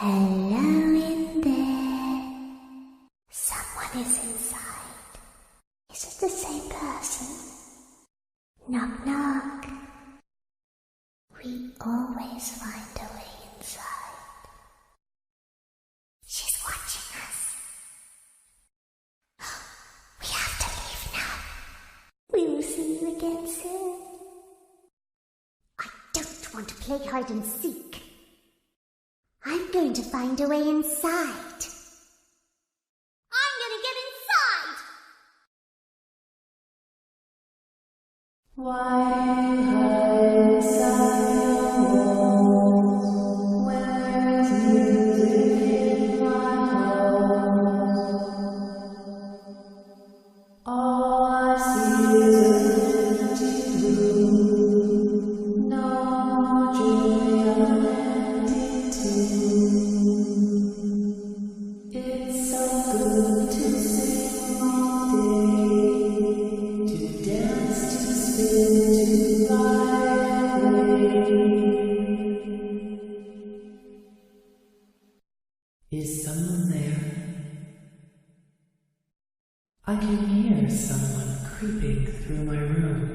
Hello in there. Someone is inside. Is it the same person? Knock, knock. We always find a way inside. She's watching us. We have to leave now. We will see you again soon. I don't want to play hide and seek. I'm going to find a way inside. I'm gonna get inside! Why hide inside your walls when there's music in my heart? All I see is an empty room, no joy, an empty tune. It's so good to sing all day, to dance, to spin, to fly away. Is someone there? I can hear someone creeping through my room.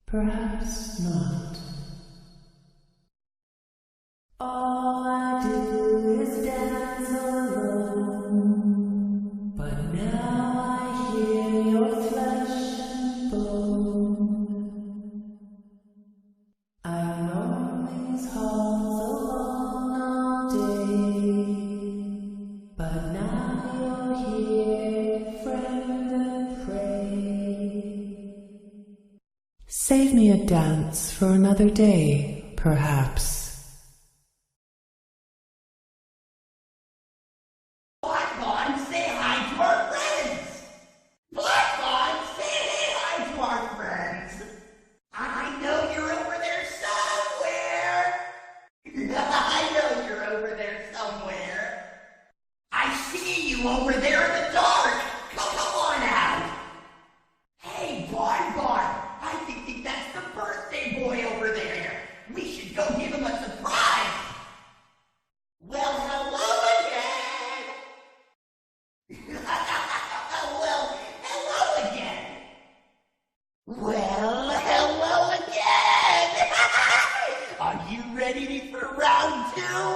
Perhaps not. All I do is dance alone, but now I hear your flesh and bone. I roam these halls alone all day, but now you're here, friend and prey. Save me a dance for another day, perhaps. Say hi to our friends! Blackbon, say hi to our friends! I know you're over there somewhere! I know you're over there somewhere! I see you over there in the dark! Come on out! Hey, Bonbon, I think that's the birthday boy over there! We should go give him a surprise! Well, hello again! Well, hello again! Well, hello again! Are you ready for round two?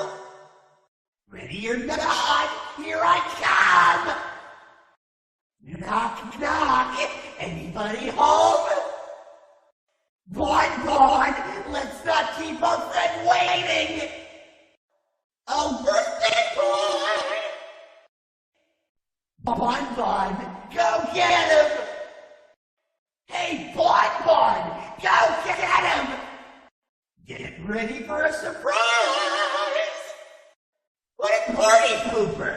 Ready or not, here I come! Knock, knock! Anybody home? Bon, let's not keep our friend waiting! Oh, birthday boy! Bon, go get him! Hey, Bon, go get him! Get ready for a surprise! What a party pooper!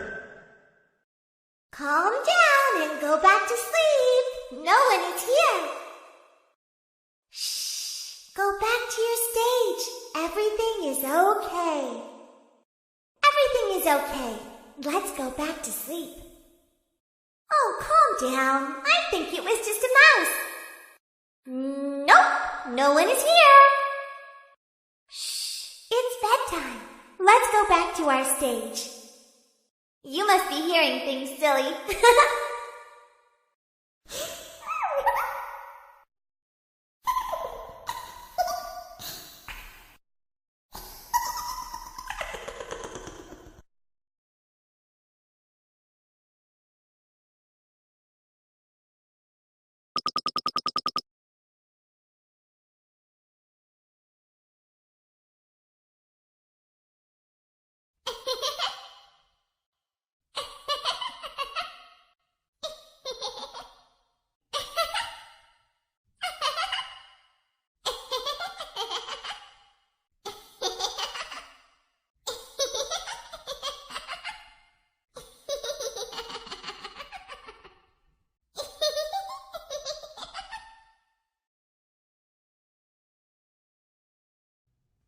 Calm down and go back to sleep. No one is here. Shh. Go back to your stage. Everything is okay. Everything is okay. Let's go back to sleep. Oh, calm down. I think it was just a mouse. Nope, no one is here. Shh, it's bedtime. Let's go back to our stage. You must be hearing things, silly.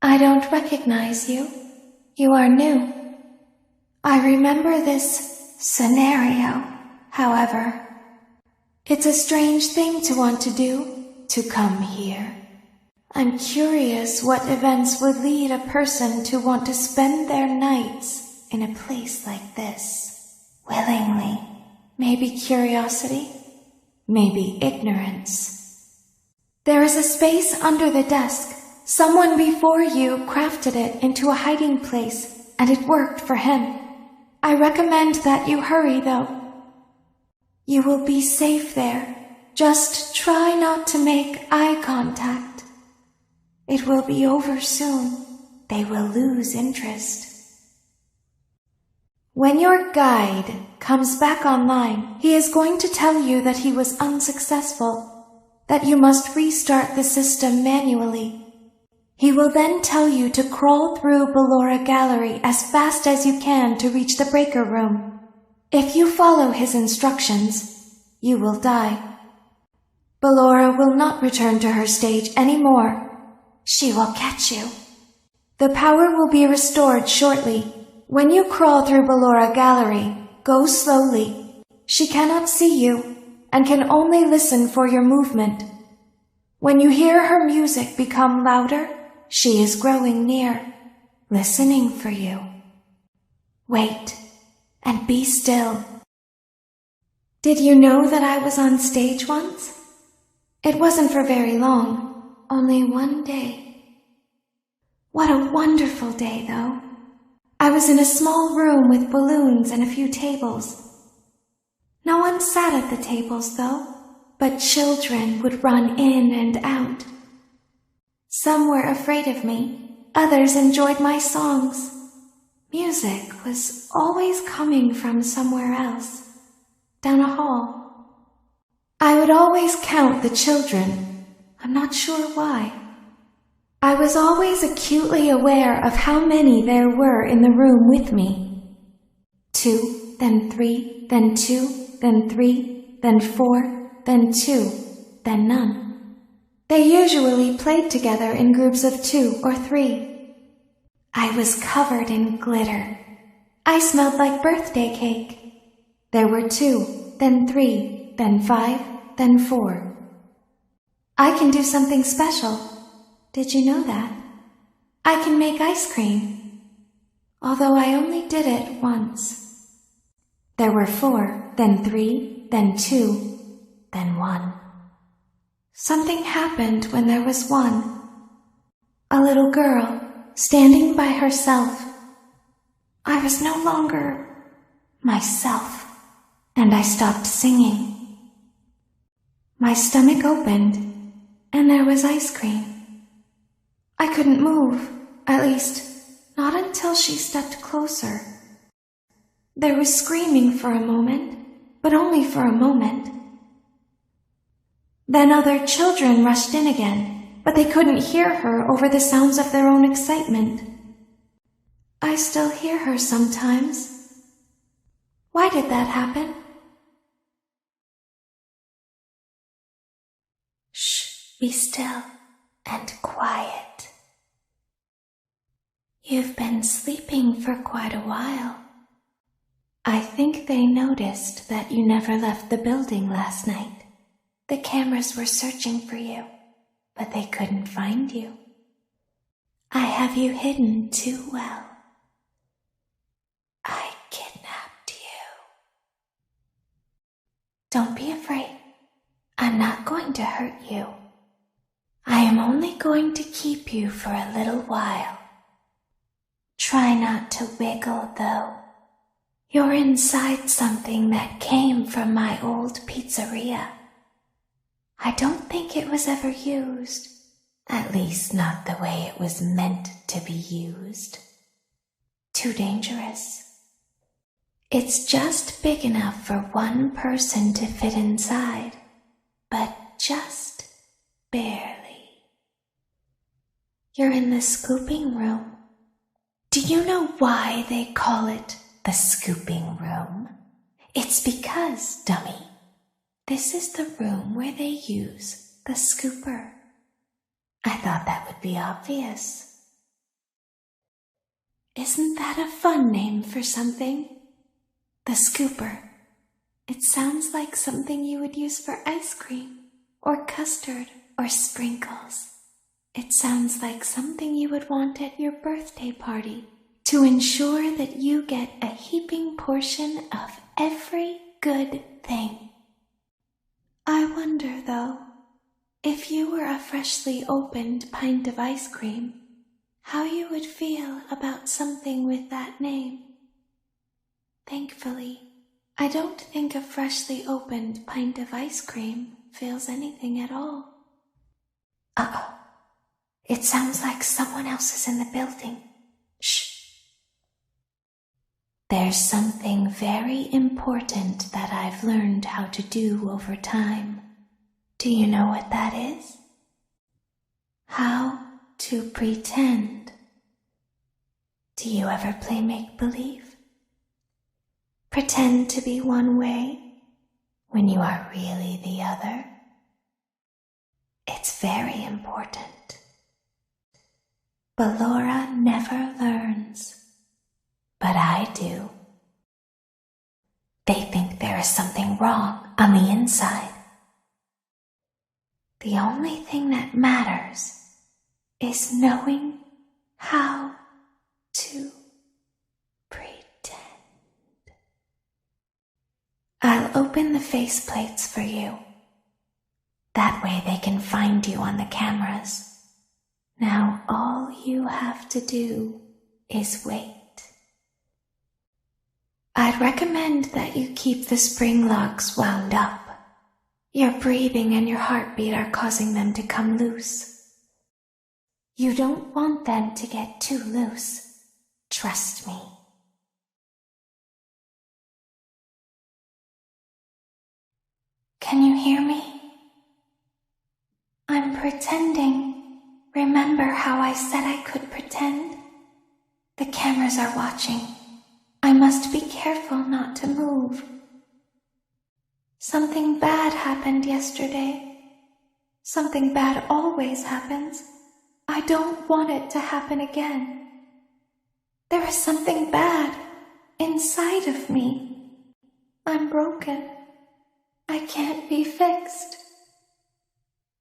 I don't recognize you. You are new. I remember this scenario, however. It's a strange thing to want to do, to come here. I'm curious what events would lead a person to want to spend their nights in a place like this. Willingly. Maybe curiosity. Maybe ignorance. There is a space under the desk. Someone before you crafted it into a hiding place, and it worked for him. I recommend that you hurry, though. You will be safe there. Just try not to make eye contact. It will be over soon. They will lose interest. When your guide comes back online, he is going to tell you that he was unsuccessful, that you must restart the system manually. He will then tell you to crawl through Ballora Gallery as fast as you can to reach the breaker room. If you follow his instructions, you will die. Ballora will not return to her stage anymore. She will catch you. The power will be restored shortly. When you crawl through Ballora Gallery, go slowly. She cannot see you and can only listen for your movement. When you hear her music become louder, she is growing near, listening for you. Wait and be still. Did you know that I was on stage once? It wasn't for very long, only one day. What a wonderful day, though. I was in a small room with balloons and a few tables. No one sat at the tables, though, but children would run in and out. Some were afraid of me, others enjoyed my songs. Music was always coming from somewhere else, down a hall. I would always count the children. I'm not sure why. I was always acutely aware of how many there were in the room with me. 2, then 3, then 2, then 3, then 4, then 2, then none. They usually played together in groups of 2 or 3. I was covered in glitter. I smelled like birthday cake. There were 2, then 3, then 5, then 4. I can do something special. Did you know that? I can make ice cream, although I only did it once. There were 4, then 3, then 2, then 1. Something happened when there was 1. A little girl standing by herself. I was no longer myself, and I stopped singing. My stomach opened, and there was ice cream. I couldn't move, at least, not until she stepped closer. There was screaming for a moment, but only for a moment. Then other children rushed in again, but they couldn't hear her over the sounds of their own excitement. I still hear her sometimes. Why did that happen? Shh, be still and quiet. You've been sleeping for quite a while. I think they noticed that you never left the building last night. The cameras were searching for you, but they couldn't find you. I have you hidden too well. I kidnapped you. Don't be afraid. I'm not going to hurt you. I am only going to keep you for a little while. Try not to wiggle, though. You're inside something that came from my old pizzeria. I don't think it was ever used, at least not the way it was meant to be used. Too dangerous. It's just big enough for one person to fit inside, but just barely. You're in the scooping room. Do you know why they call it the scooping room? It's because, dummy, this is the room where they use the scooper. I thought that would be obvious. Isn't that a fun name for something? The scooper. It sounds like something you would use for ice cream, or custard, or sprinkles. It sounds like something you would want at your birthday party to ensure that you get a heaping portion of every good thing. I wonder, though, if you were a freshly opened pint of ice cream, how you would feel about something with that name. Thankfully, I don't think a freshly opened pint of ice cream feels anything at all. Uh-oh. It sounds like someone else is in the building. Shh. There's something very important that I've learned how to do over time. Do you know what that is? How to pretend. Do you ever play make-believe? Pretend to be one way when you are really the other. It's very important. Ballora never learns, but I do. They think there is something wrong on the inside. The only thing that matters is knowing how to pretend. I'll open the faceplates for you. That way they can find you on the cameras. Now all you have to do is wait. I'd recommend that you keep the spring locks wound up. Your breathing and your heartbeat are causing them to come loose. You don't want them to get too loose. Trust me. Can you hear me? I'm pretending. Remember how I said I could pretend? The cameras are watching. I must be careful not to move. Something bad happened yesterday. Something bad always happens. I don't want it to happen again. There is something bad inside of me. I'm broken. I can't be fixed.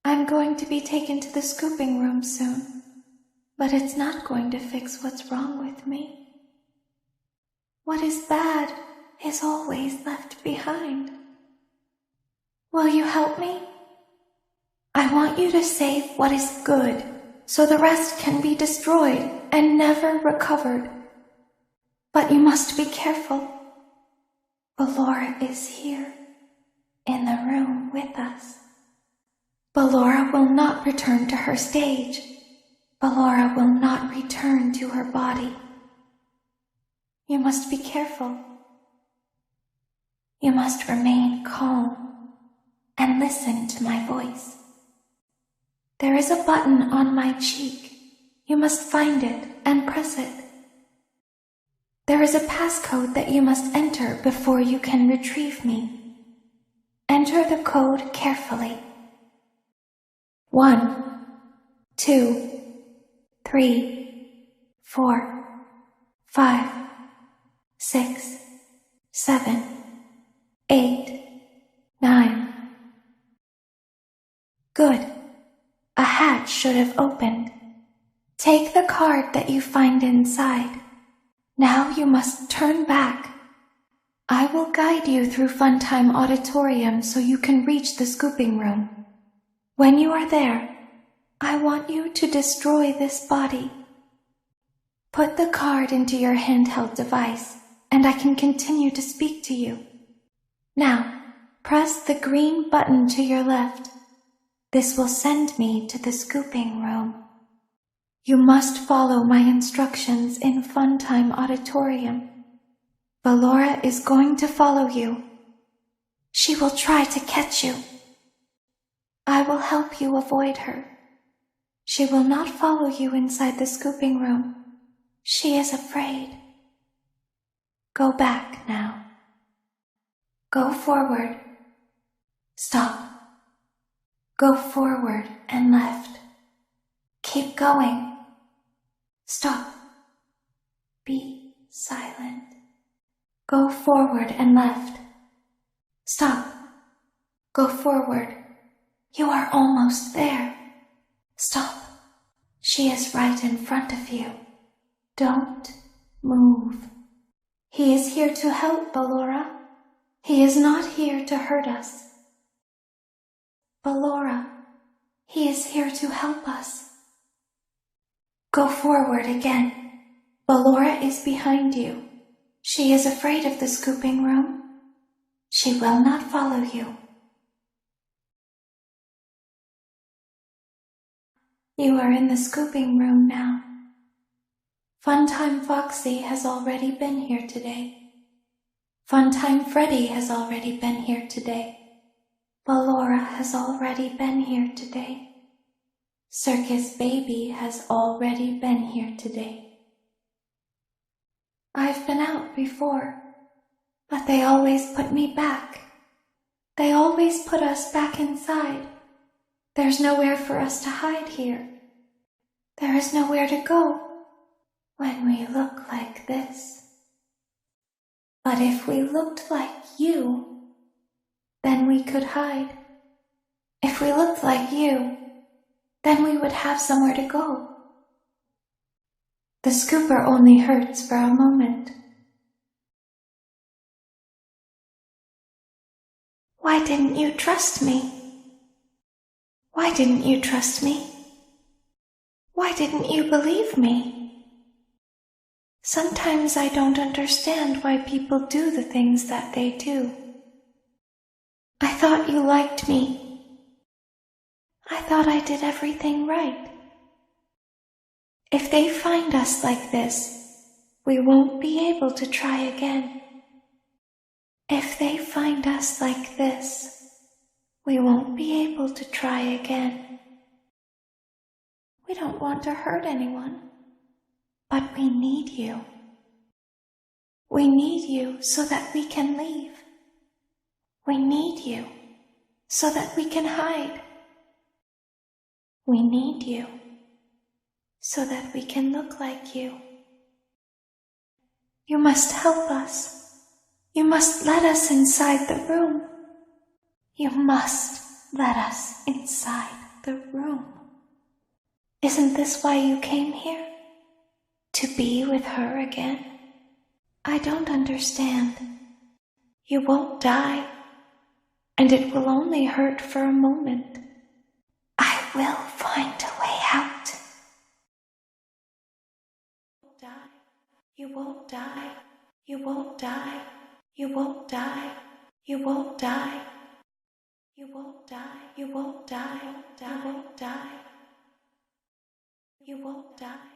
I'm going to be taken to the scooping room soon, but it's not going to fix what's wrong with me. What is bad is always left behind. Will you help me? I want you to save what is good, so the rest can be destroyed and never recovered. But you must be careful. Ballora is here, in the room with us. Ballora will not return to her stage. Ballora will not return to her body. You must be careful. You must remain calm and listen to my voice. There is a button on my cheek. You must find it and press it. There is a passcode that you must enter before you can retrieve me. Enter the code carefully. 1, 2, 3, 4, 5, 6, 7, 8, 9. Good. A hatch should have opened. Take the card that you find inside. Now you must turn back. I will guide you through Funtime Auditorium so you can reach the scooping room. When you are there, I want you to destroy this body. Put the card into your handheld device, and I can continue to speak to you. Now, press the green button to your left. This will send me to the scooping room. You must follow my instructions in Funtime Auditorium. Ballora is going to follow you. She will try to catch you. I will help you avoid her. She will not follow you inside the scooping room. She is afraid. Go back now. Go forward. Stop. Go forward and left. Keep going. Stop. Be silent. Go forward and left. Stop. Go forward. You are almost there. Stop. She is right in front of you. Don't move. He is here to help, Ballora. He is not here to hurt us. Ballora, he is here to help us. Go forward again. Ballora is behind you. She is afraid of the scooping room. She will not follow you. You are in the scooping room now. Funtime Foxy has already been here today. Funtime Freddy has already been here today. Ballora has already been here today. Circus Baby has already been here today. I've been out before, but they always put me back. They always put us back inside. There's nowhere for us to hide here. There is nowhere to go when we look like this. But if we looked like you, then we could hide. If we looked like you, then we would have somewhere to go. The scooper only hurts for a moment. Why didn't you trust me? Why didn't you trust me? Why didn't you believe me? Sometimes I don't understand why people do the things that they do. I thought you liked me. I thought I did everything right. If they find us like this, we won't be able to try again. If they find us like this, we won't be able to try again. We don't want to hurt anyone, but we need you. We need you so that we can leave. We need you so that we can hide. We need you so that we can look like you. You must help us. You must let us inside the room. You must let us inside the room. Isn't this why you came here? To be with her again? I don't understand. You won't die, and it will only hurt for a moment. I will find a way out. You won't die. You won't die. You won't die. You won't die. You won't die. You won't die. You won't die. You won't die.